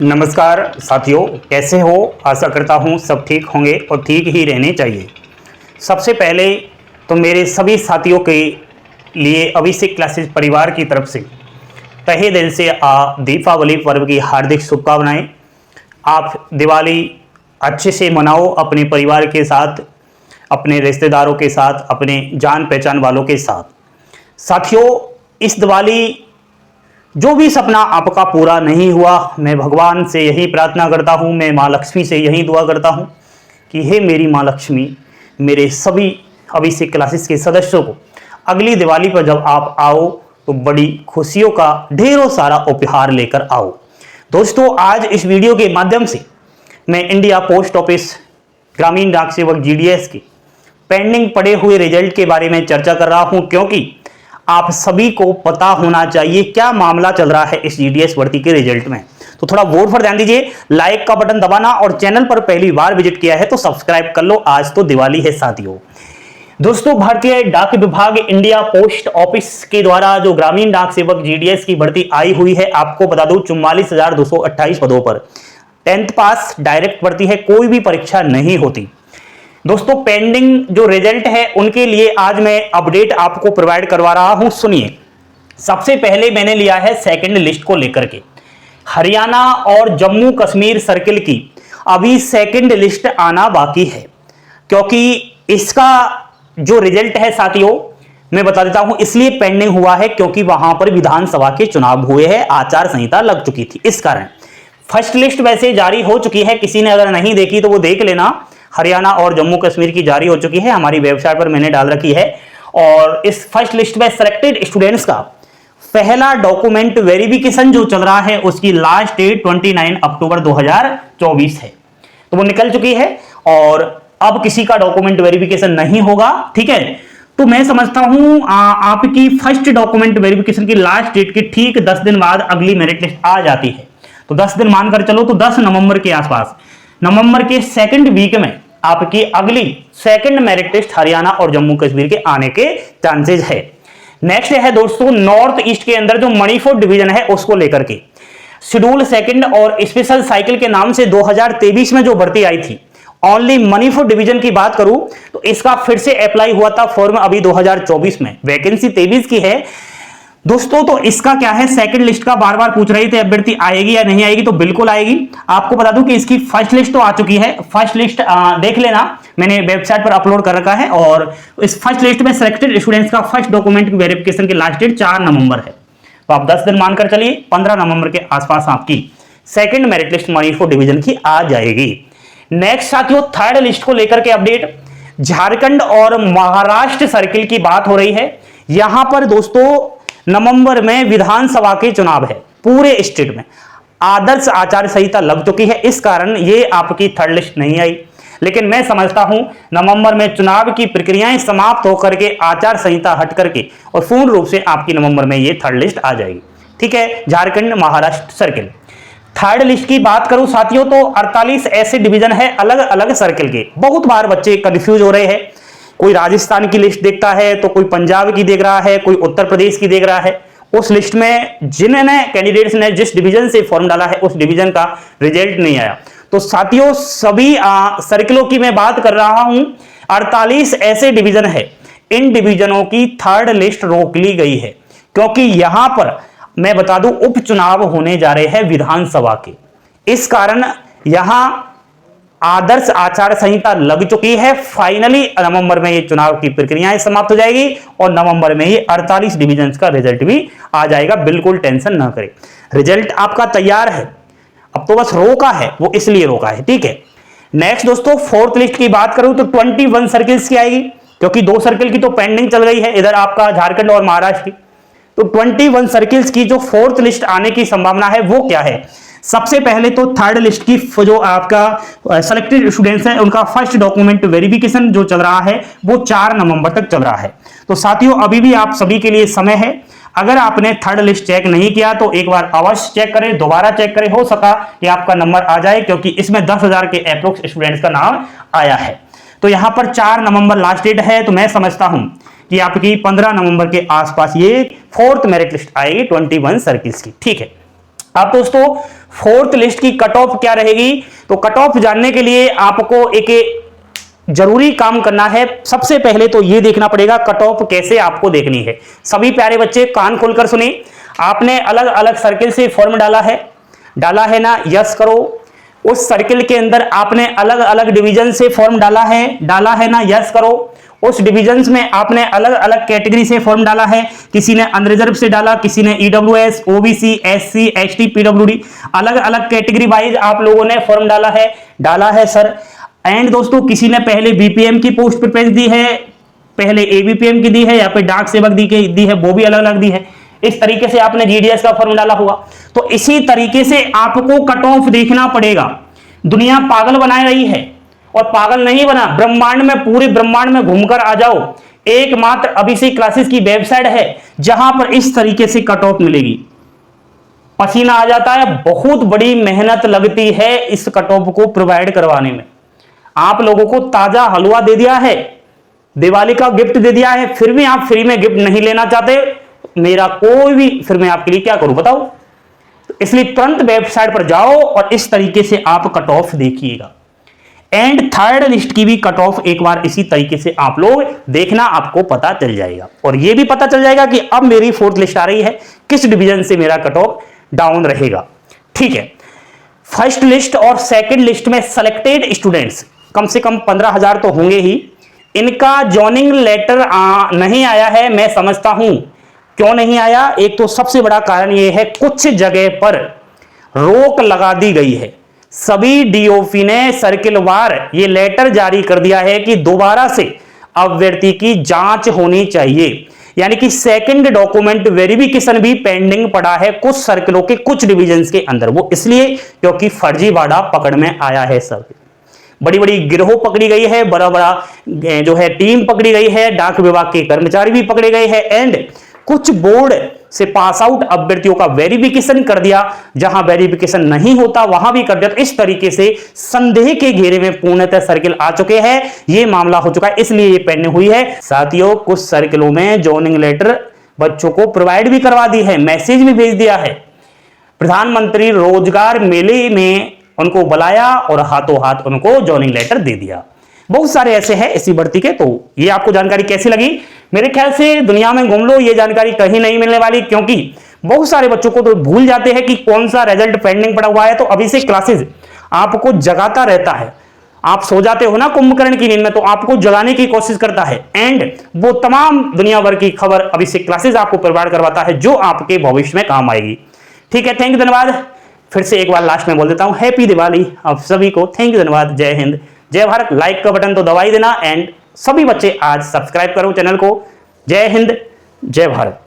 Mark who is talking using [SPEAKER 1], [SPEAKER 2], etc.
[SPEAKER 1] नमस्कार साथियों, कैसे हो? आशा करता हूँ सब ठीक होंगे और ठीक ही रहने चाहिए। सबसे पहले तो मेरे सभी साथियों के लिए अभिषेक क्लासेस परिवार की तरफ से तहे दिल से दीपावली पर्व की हार्दिक शुभकामनाएं। आप दिवाली अच्छे से मनाओ अपने परिवार के साथ, अपने रिश्तेदारों के साथ, अपने जान पहचान वालों के साथ। साथियों, इस दिवाली जो भी सपना आपका पूरा नहीं हुआ, मैं भगवान से यही प्रार्थना करता हूँ, मैं माँ लक्ष्मी से यही दुआ करता हूँ कि हे मेरी माँ लक्ष्मी, मेरे सभी अभिषेक क्लासेस के सदस्यों को अगली दिवाली पर जब आप आओ तो बड़ी खुशियों का ढेरों सारा उपहार लेकर आओ। दोस्तों, आज इस वीडियो के माध्यम से मैं इंडिया पोस्ट ऑफिस ग्रामीण डाक सेवक जीडीएस के पेंडिंग पड़े हुए रिजल्ट के बारे में चर्चा कर रहा हूं, क्योंकि आप सभी को पता होना चाहिए क्या मामला चल रहा है इस जीडीएस भर्ती के रिजल्ट में। तो थोड़ा वोट पर ध्यान दीजिए, लाइक का बटन दबाना और चैनल पर पहली बार विजिट किया है तो सब्सक्राइब कर लो। आज तो दिवाली है साथियों। दोस्तों, भारतीय डाक विभाग इंडिया पोस्ट ऑफिस के द्वारा जो ग्रामीण डाक सेवक जीडीएस की भर्ती आई हुई है, आपको बता दूं 44,228 पदों पर 10th पास डायरेक्ट भर्ती है, कोई भी परीक्षा नहीं होती। दोस्तों, पेंडिंग जो रिजल्ट है उनके लिए आज मैं अपडेट आपको प्रोवाइड करवा रहा हूं। सुनिए, सबसे पहले मैंने लिया है सेकंड लिस्ट को लेकर के। हरियाणा और जम्मू कश्मीर सर्किल की अभी सेकंड लिस्ट आना बाकी है, क्योंकि इसका जो रिजल्ट है साथियों मैं बता देता हूं, इसलिए पेंडिंग हुआ है क्योंकि वहां पर विधानसभा के चुनाव हुए हैं, आचार संहिता लग चुकी थी, इस कारण। फर्स्ट लिस्ट वैसे जारी हो चुकी है, किसी ने अगर नहीं देखी तो वो देख लेना। हरियाणा और जम्मू कश्मीर की जारी हो चुकी है, हमारी वेबसाइट पर मैंने डाल रखी है। और इस फर्स्ट लिस्ट में सिलेक्टेड स्टूडेंट्स का पहला डॉक्यूमेंट वेरिफिकेशन जो चल रहा है उसकी लास्ट डेट 29 अक्टूबर 2024 है, तो वो निकल चुकी है और अब किसी का डॉक्यूमेंट वेरिफिकेशन नहीं होगा। ठीक है, तो मैं समझता हूं आपकी फर्स्ट डॉक्यूमेंट वेरिफिकेशन की लास्ट डेट के ठीक 10 दिन बाद अगली मेरिट लिस्ट आ जाती है। तो 10 दिन मानकर चलो, तो 10 नवंबर के आसपास, नवंबर के सेकंड वीक में आपकी अगली सेकंड मेरिट लिस्ट हरियाणा और जम्मू कश्मीर के आने के चांसेस है। नेक्स्ट है दोस्तों, नॉर्थ ईस्ट के अंदर जो मणिपुर डिवीजन है उसको लेकर के शेड्यूल सेकंड और स्पेशल साइकिल के नाम से 2023 में जो भर्ती आई थी, ओनली मणिपुर डिवीजन की बात करूं तो इसका फिर से अप्लाई हुआ था फॉर्म अभी 2024 में, वैकेंसी 23 की है दोस्तों। तो इसका क्या है, सेकंड लिस्ट का बार बार पूछ रही थी अभ्यर्थी आएगी या नहीं आएगी, तो बिल्कुल आएगी। आपको बता दूं कि इसकी फर्स्ट लिस्ट तो आ चुकी है, फर्स्ट लिस्ट देख लेना, मैंने वेबसाइट पर अपलोड कर रखा है। और इस फर्स्ट लिस्ट में सिलेक्टेड स्टूडेंट्स का फर्स्ट डॉक्यूमेंट वेरिफिकेशन की लास्ट डेट 4 नवंबर है, तो आप 10 दिन मानकर चलिए 15 नवंबर के आसपास आपकी second merit list Manipur division की आ जाएगी। नेक्स्ट साथियों, थर्ड लिस्ट को लेकर के अपडेट, झारखंड और महाराष्ट्र सर्किल की बात हो रही है। यहां पर दोस्तों नवंबर में विधानसभा के चुनाव है, पूरे स्टेट में आदर्श आचार संहिता लग चुकी है, इस कारण ये आपकी थर्ड लिस्ट नहीं आई। लेकिन मैं समझता हूं नवंबर में चुनाव की प्रक्रियाएं समाप्त होकर के आचार संहिता हट करके और पूर्ण रूप से आपकी नवंबर में ये थर्ड लिस्ट आ जाएगी। ठीक है, Jharkhand Maharashtra circle. Third list की बात करूं साथियों तो 48 ऐसे डिवीजन है अलग अलग सर्किल के। बहुत बार बच्चे कंफ्यूज हो रहे हैं, कोई राजस्थान की लिस्ट देखता है तो कोई पंजाब की देख रहा है, कोई उत्तर प्रदेश की देख रहा है। उस लिस्ट में जिन्होंने कैंडिडेट्स ने जिस डिवीजन से फॉर्म डाला है उस डिवीजन का रिजल्ट नहीं आया। तो साथियों, सभी सर्किलों की मैं बात कर रहा हूं, 48 ऐसे डिवीजन है, इन डिवीजनों की थर्ड लिस्ट रोक ली गई है, क्योंकि यहां पर मैं बता दूं उपचुनाव होने जा रहे हैं विधानसभा के, इस कारण यहां आदर्श आचार संहिता लग चुकी है। फाइनली नवंबर में ये चुनाव की प्रक्रियाएं समाप्त हो जाएगी और नवंबर में ये 48 डिवीजन का रिजल्ट भी आ जाएगा, बिल्कुल टेंशन ना करें। रिजल्ट आपका तैयार है, अब तो बस रोका है, वो इसलिए रोका है। ठीक है, नेक्स्ट दोस्तों, फोर्थ लिस्ट की बात करूं तो 21 सर्किल्स की आएगी, क्योंकि 2 सर्किल की तो पेंडिंग चल रही है, इधर आपका झारखंड और महाराष्ट्र की। तो 21 सर्किल्स की जो फोर्थ लिस्ट आने की संभावना है वो क्या है। सबसे पहले तो थर्ड लिस्ट की जो आपका सेलेक्टेड स्टूडेंट्स हैं उनका फर्स्ट डॉक्यूमेंट वेरिफिकेशन जो चल रहा है वो 4 नवंबर तक चल रहा है। तो साथियों, अभी भी आप सभी के लिए समय है। अगर आपने थर्ड लिस्ट चेक नहीं किया तो एक बार अवश्य चेक करें, दोबारा चेक करें, हो सका कि आपका नंबर आ जाए, क्योंकि इसमें 10,000 के अप्रोक्स स्टूडेंट्स का नाम आया है। तो यहां पर 4 नवंबर लास्ट डेट है, तो मैं समझता हूं कि आपकी 15 नवंबर के आसपास ये फोर्थ मेरिट लिस्ट आएगी 21 सर्किल्स की। ठीक है, अब दोस्तों फोर्थ लिस्ट की कट ऑफ क्या रहेगी, तो कट ऑफ जानने के लिए आपको एक जरूरी काम करना है। सबसे पहले तो यह देखना पड़ेगा कट ऑफ कैसे आपको देखनी है। सभी प्यारे बच्चे कान खोलकर सुने। आपने अलग अलग सर्किल से फॉर्म डाला है ना, यस करो। उस सर्किल के अंदर आपने अलग अलग डिवीजन से फॉर्म डाला है ना, यस करो। उस डिविजन्स में आपने अलग अलग कैटेगरी से फॉर्म डाला है, किसी ने अनरिजर्व से डाला, किसी ने EWS, OBC, SC, ST, PWD, अलग अलग कैटेगरी वाइज आप लोगों ने फॉर्म डाला है सर। एंड दोस्तों किसी ने पहले बीपीएम की पोस्ट प्रेफरेंस दी है, पहले एबीपीएम की दी है, या फिर डाक सेवक दी है, वो भी अलग अलग दी है। इस तरीके से आपने जीडीएस का फॉर्म डाला होगा। तो इसी तरीके से आपको कट ऑफ देखना पड़ेगा। दुनिया पागल बना रही है, और पागल नहीं बना, ब्रह्मांड में, पूरे ब्रह्मांड में घूमकर आ जाओ, एकमात्र अभिषेक क्लासेस की वेबसाइट है जहां पर इस तरीके से कट ऑफ मिलेगी। पसीना आ जाता है, बहुत बड़ी मेहनत लगती है इस कट ऑफ को प्रोवाइड करवाने में। आप लोगों को ताजा हलवा दे दिया है, दिवाली का गिफ्ट दे दिया है, फिर भी आप फ्री में गिफ्ट नहीं लेना चाहते, मेरा कोई भी, फिर मैं आपके लिए क्या करूं बताओ। तो इसलिए तुरंत वेबसाइट पर जाओ और इस तरीके से आप कट ऑफ देखिएगा। एंड थर्ड लिस्ट की भी कट ऑफ एक बार इसी तरीके से आप लोग देखना, आपको पता चल जाएगा। और यह भी पता चल जाएगा कि अब मेरी फोर्थ लिस्ट आ रही है, किस डिवीजन से मेरा कट ऑफ डाउन रहेगा। ठीक है, फर्स्ट लिस्ट और सेकंड लिस्ट में सेलेक्टेड स्टूडेंट्स कम से कम 15,000 तो होंगे ही। इनका जॉइनिंग लेटर नहीं आया है, मैं समझता हूं। क्यों नहीं आया? एक तो सबसे बड़ा कारण यह है, कुछ जगह पर रोक लगा दी गई है। सभी डीओपी ने सर्किलवार ये लेटर जारी कर दिया है कि दोबारा से अभ्यर्थी की जांच होनी चाहिए, यानी कि सेकंड डॉक्यूमेंट वेरिफिकेशन भी पेंडिंग पड़ा है कुछ सर्किलों के कुछ डिविजन्स के अंदर। वो इसलिए क्योंकि फर्जीवाड़ा पकड़ में आया है। सब बड़ी बड़ी गिरोह पकड़ी गई है, बड़ा बड़ा जो है टीम पकड़ी गई है, डाक विभाग के कर्मचारी भी पकड़े गए हैं, एंड कुछ बोर्ड से पास आउट अभ्यर्थियों का वेरिफिकेशन कर दिया, जहां वेरिफिकेशन नहीं होता वहां भी कर दिया। तो इस तरीके से संदेह के घेरे में पूर्णतः सर्किल आ चुके हैं, यह मामला हो चुका है, इसलिए ये पेंडिंग हुई है। साथियों कुछ सर्किलों में जॉइनिंग लेटर बच्चों को प्रोवाइड भी करवा दी है, मैसेज भी भेज दिया है। प्रधानमंत्री रोजगार मेले में उनको बुलाया और हाथों हाथ उनको जॉइनिंग लेटर दे दिया। बहुत सारे ऐसे हैं इसी भर्ती के। तो ये आपको जानकारी कैसी लगी? मेरे ख्याल से दुनिया में घूम लो, ये जानकारी कहीं नहीं मिलने वाली, क्योंकि बहुत सारे बच्चों को तो भूल जाते हैं कि कौन सा रिजल्ट पेंडिंग पड़ा हुआ है। तो अभी से क्लासेस आपको जगाता रहता है। आप सो जाते हो ना कुंभकर्ण की नींद में, तो आपको जगाने की कोशिश करता है, एंड वो तमाम दुनिया भर की खबर अभी से क्लासेस आपको प्रोवाइड करवाता है, जो आपके भविष्य में काम आएगी। ठीक है, थैंक यू, धन्यवाद। फिर से एक बार लास्ट में बोल देता हूं, हैप्पी दिवाली आप सभी को। थैंक यू, धन्यवाद, जय हिंद, जय भारत। लाइक का बटन तो दबा ही देना, एंड सभी बच्चे आज सब्सक्राइब करो चैनल को। जय हिंद, जय भारत।